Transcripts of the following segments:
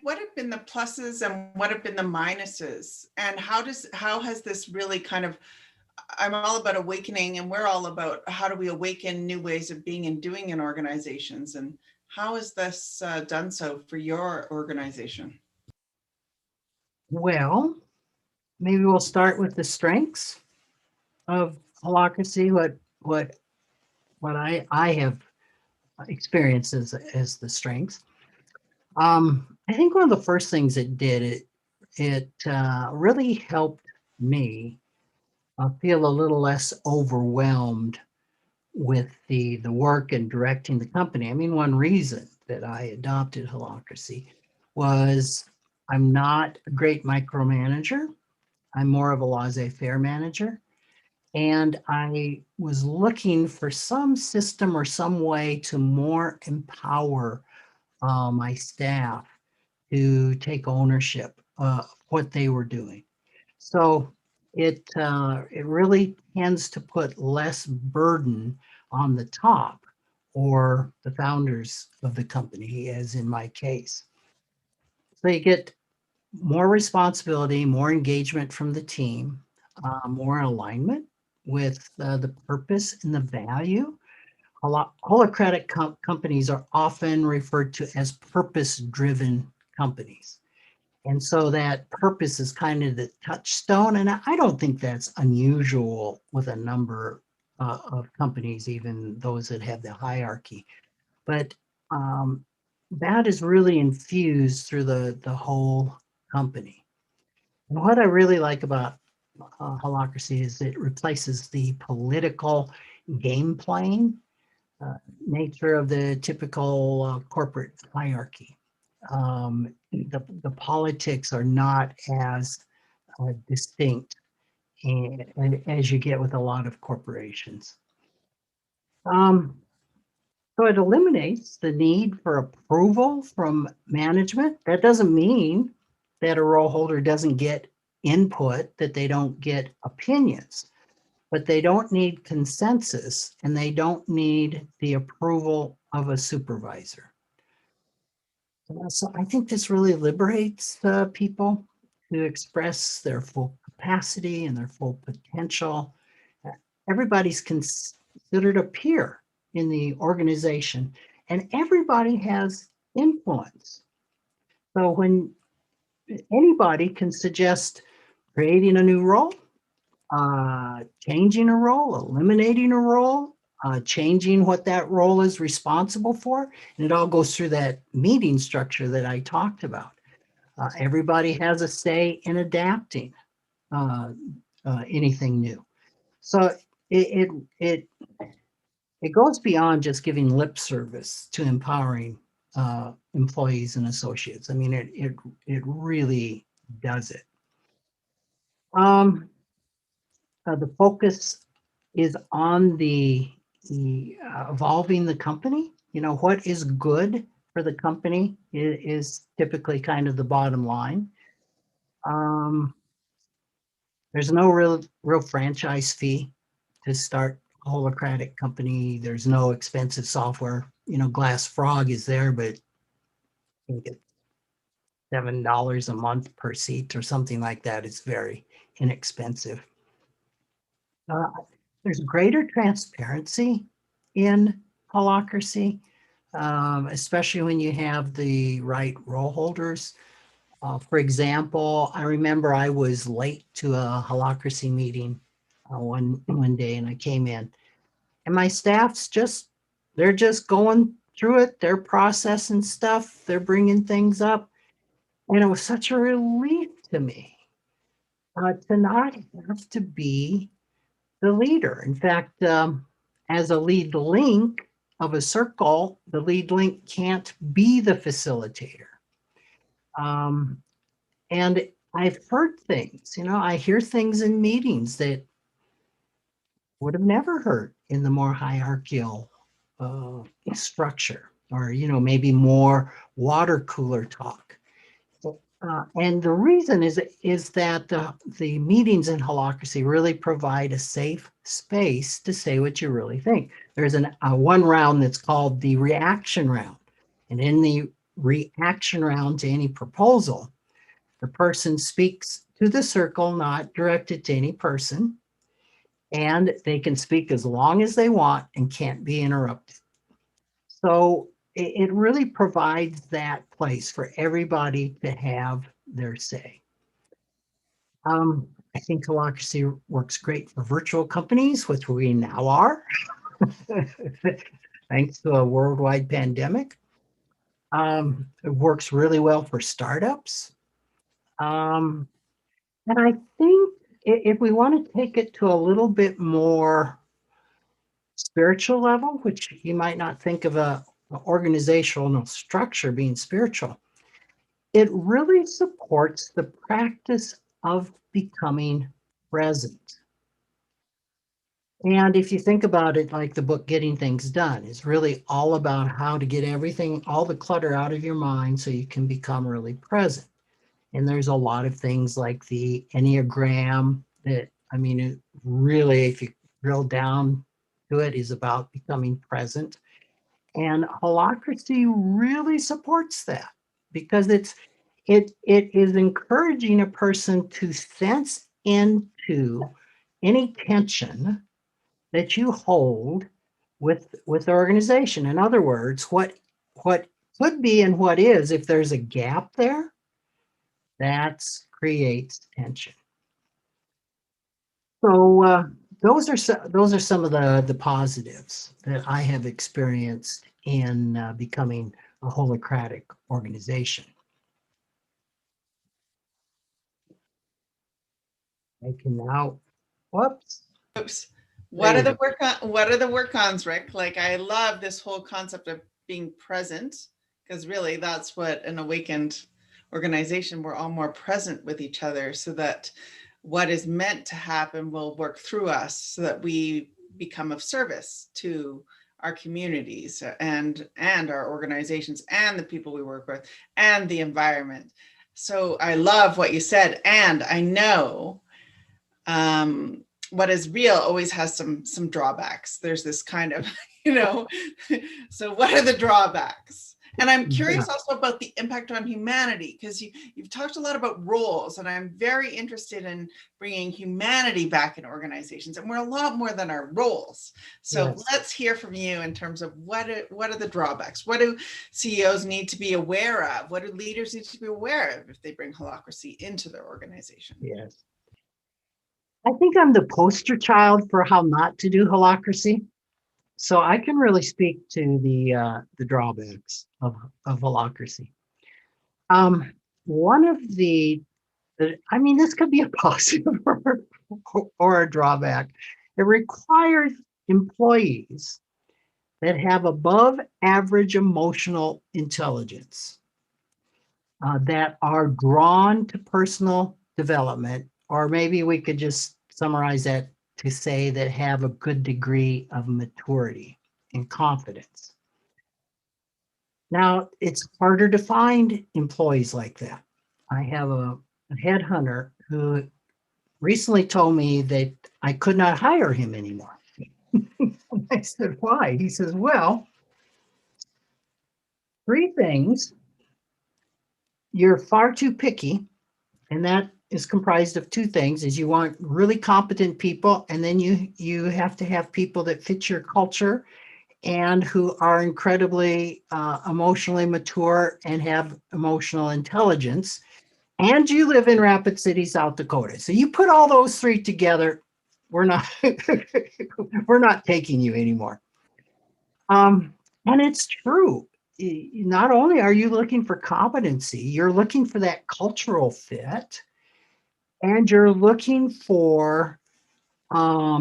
what have been the pluses and what have been the minuses? And how has this really kind of, I'm all about awakening, and we're all about how do we awaken new ways of being and doing in organizations, and how has this done so for your organization? Well, maybe we'll start with the strengths of holacracy. What I have experienced as the strengths. I think one of the first things it did, it really helped me feel a little less overwhelmed with the work and directing the company. I mean, one reason that I adopted holacracy was I'm not a great micromanager. I'm more of a laissez-faire manager. And I was looking for some system or some way to more empower my staff to take ownership of what they were doing. So it really tends to put less burden on the top or the founders of the company, as in my case. So you get more responsibility, more engagement from the team, more alignment with the purpose and the value. Holacratic companies are often referred to as purpose-driven companies. And so that purpose is kind of the touchstone. And I don't think that's unusual with a number of companies, even those that have the hierarchy. But um, that is really infused through the whole company. And what I really like about holacracy is it replaces the political game playing nature of the typical corporate hierarchy. The politics are not as distinct as you get with a lot of corporations. Um, so it eliminates the need for approval from management. That doesn't mean that a role holder doesn't get input, that they don't get opinions, but they don't need consensus and they don't need the approval of a supervisor. So I think this really liberates people to express their full capacity and their full potential. Uh, Everybody's considered a peer in the organization, and everybody has influence. So when anybody can suggest creating a new role, changing a role, eliminating a role, changing what that role is responsible for. And it all goes through that meeting structure that I talked about. Everybody has a say in adapting uh, anything new. So it, it, it goes beyond just giving lip service to empowering employees and associates. I mean, it really does it. Um, the focus is on the evolving the company. You know, what is good for the company is typically kind of the bottom line. Um, there's no real franchise fee to start a holacratic company. There's no expensive software. You know, Glass Frog is there, but I think it's $7 a month per seat or something like that. It's very inexpensive. Uh, there's greater transparency in holacracy, especially when you have the right role holders. For example, I remember I was late to a holacracy meeting one day, and I came in, and my staff's they're just going through it. They're processing stuff. They're bringing things up, and it was such a relief to me to not have to be the leader. In fact, as a lead link of a circle, the lead link can't be the facilitator. Um, and I've heard things, you know, I hear things in meetings that would have never heard in the more hierarchical uh, structure, or, you know, maybe more water cooler talk. And the reason is that the meetings in holacracy really provide a safe space to say what you really think. There's one round that's called the reaction round. And in the reaction round to any proposal. The person speaks to the circle, not directed to any person, and they can speak as long as they want and can't be interrupted. So it really provides that place for everybody to have their say. I think Holacracy works great for virtual companies, which we now are, thanks to a worldwide pandemic. It works really well for startups. And I think if we want to take it to a little bit more spiritual level, which you might not think of an organizational structure being spiritual, it really supports the practice of becoming present. And if you think about it, like the book Getting Things Done is really all about how to get everything, all the clutter out of your mind so you can become really present. And there's a lot of things like the Enneagram that, I mean, it really, if you drill down to it, is about becoming present. And Holacracy really supports that because it is encouraging a person to sense into any tension that you hold with the organization. In other words, what could be and what is, if there's a gap there, that creates tension. So those are some of the positives that I have experienced in becoming a holacratic organization. I can now, whoops. Oops. What are the work-ons, Rick? Like, I love this whole concept of being present, because really that's what an awakened organization, we're all more present with each other so that what is meant to happen will work through us so that we become of service to our communities and our organizations and the people we work with and the environment. So I love what you said. And I know what is real always has some drawbacks. There's this kind of, so what are the drawbacks? And I'm curious also about the impact on humanity, because you've talked a lot about roles, and I'm very interested in bringing humanity back in organizations. And we're a lot more than our roles. So let's hear from you in terms of what are the drawbacks? What do CEOs need to be aware of? What do leaders need to be aware of if they bring Holacracy into their organization? Yes. I think I'm the poster child for how not to do Holacracy. So I can really speak to the drawbacks of Holacracy. One of this could be a positive or a drawback. It requires employees that have above average emotional intelligence, that are drawn to personal development, or maybe we could just summarize that to say that have a good degree of maturity and confidence. Now, it's harder to find employees like that. I have a headhunter who recently told me that I could not hire him anymore. I said, why? He says, well, 3 things. You're far too picky, and that is comprised of 2 things: is you want really competent people, and then you have to have people that fit your culture and who are incredibly emotionally mature and have emotional intelligence, and you live in Rapid City, South Dakota. So you put all those 3 together, we're not taking you anymore. And it's true. Not only are you looking for competency, you're looking for that cultural fit, and you're looking for a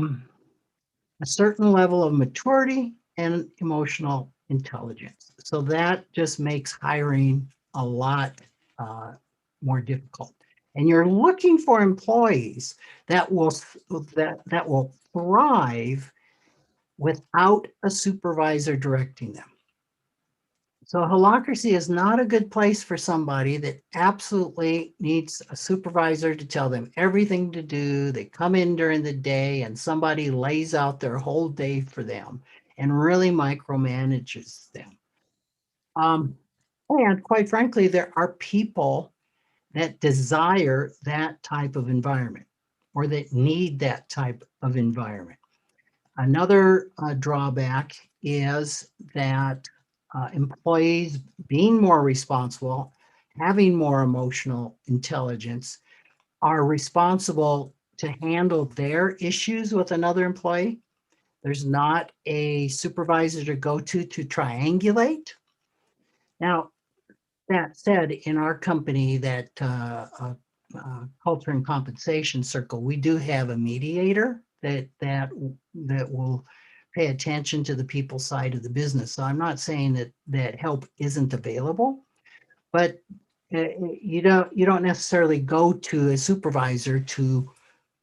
certain level of maturity and emotional intelligence. So that just makes hiring a lot more difficult. And you're looking for employees that will thrive without a supervisor directing them. So Holacracy is not a good place for somebody that absolutely needs a supervisor to tell them everything to do. They come in during the day and somebody lays out their whole day for them and really micromanages them. And quite frankly, there are people that desire that type of environment or that need that type of environment. Another drawback is that employees being more responsible, having more emotional intelligence, are responsible to handle their issues with another employee. There's not a supervisor to go to triangulate. Now, that said, in our company, that culture and compensation circle, we do have a mediator that will pay attention to the people side of the business. So I'm not saying that help isn't available, but you don't necessarily go to a supervisor to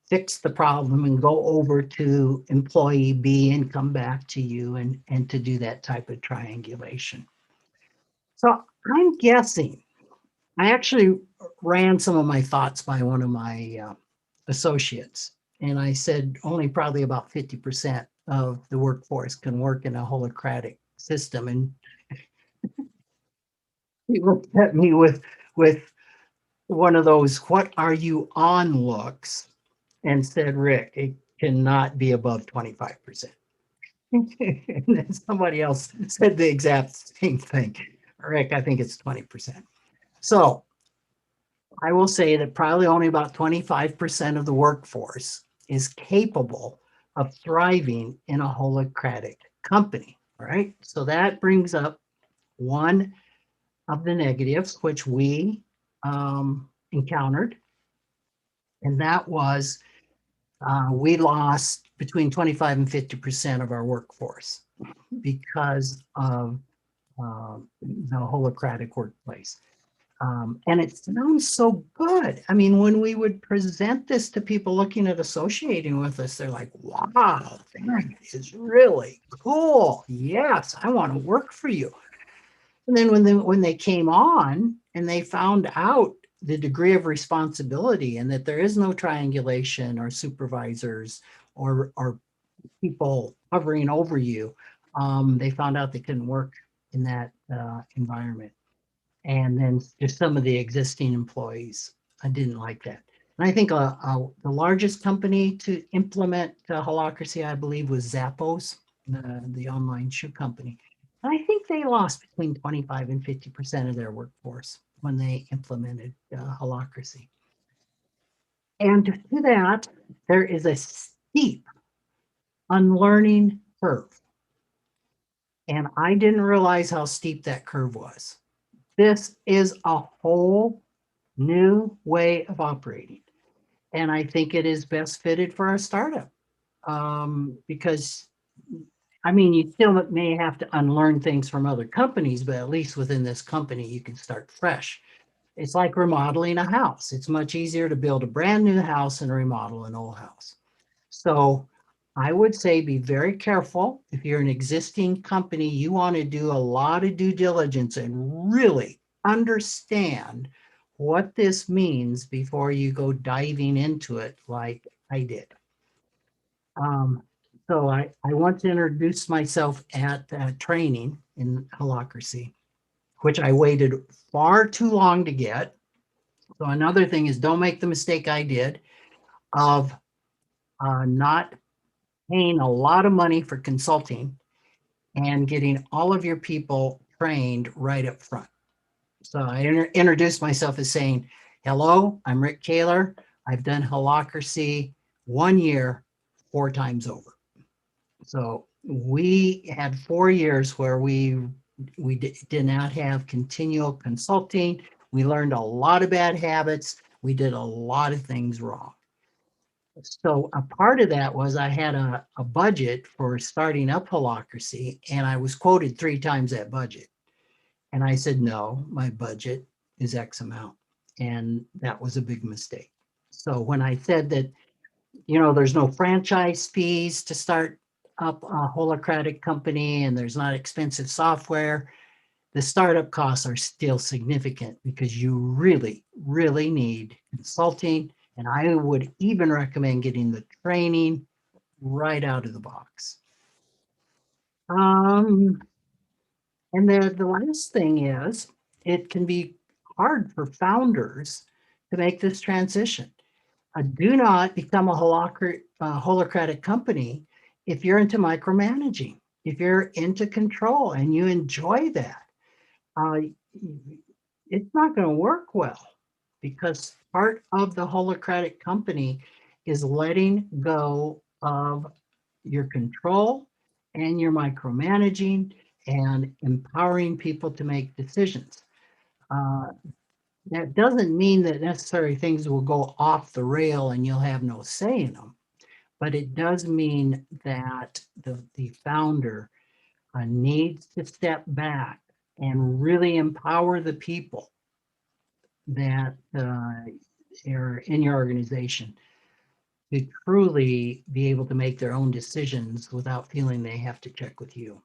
fix the problem and go over to employee B and come back to you and to do that type of triangulation. So I'm guessing I actually ran some of my thoughts by one of my associates, and I said only probably about 50% of the workforce can work in a holacratic system. And he looked at me with one of those "what are you on" looks and said, "Rick, it cannot be above 25%." And then somebody else said the exact same thing. "Rick, I think it's 20%." So I will say that probably only about 25% of the workforce is capable of thriving in a holacratic company. All right. So that brings up one of the negatives which we encountered, and that was we lost between 25 and 50% of our workforce because of the holacratic workplace. And it sounds so good. I mean, when we would present this to people looking at associating with us, they're like, wow, that is really cool. Yes, I want to work for you. And then when they came on and they found out the degree of responsibility and that there is no triangulation or supervisors or people hovering over you, they found out they couldn't work in that environment. And then just some of the existing employees, I didn't like that. And I think the largest company to implement Holacracy, I believe, was Zappos, the online shoe company. And I think they lost between 25 and 50% of their workforce when they implemented Holacracy. And to that, there is a steep unlearning curve. And I didn't realize how steep that curve was. This is a whole new way of operating. And I think it is best fitted for a startup because, I mean, you still may have to unlearn things from other companies, but at least within this company, you can start fresh. It's like remodeling a house. It's much easier to build a brand new house than remodel an old house. So I would say be very careful. If you're an existing company, you want to do a lot of due diligence and really understand what this means before you go diving into it like I did. So I want to introduce myself at training in Holacracy, which I waited far too long to get. So another thing is don't make the mistake I did of not paying a lot of money for consulting and getting all of your people trained right up front. So I introduced myself as saying, hello, I'm Rick Kahler. I've done Holacracy 1 year, 4 times over. So we had 4 years where we did not have continual consulting. We learned a lot of bad habits. We did a lot of things wrong. So a part of that was I had a budget for starting up Holacracy, and I was quoted 3 times that budget. And I said, no, my budget is X amount. And that was a big mistake. So when I said that, there's no franchise fees to start up a holacratic company and there's not expensive software, the startup costs are still significant because you really, really need consulting. And I would even recommend getting the training right out of the box. And the last thing is it can be hard for founders to make this transition. Do not become a holacratic company if you're into micromanaging, if you're into control and you enjoy that. Uh, it's not going to work well, because part of the holacratic company is letting go of your control and your micromanaging and empowering people to make decisions. Uh, that doesn't mean that necessarily things will go off the rail and you'll have no say in them, but it does mean that the founder needs to step back and really empower the people that are in your organization to truly be able to make their own decisions without feeling they have to check with you.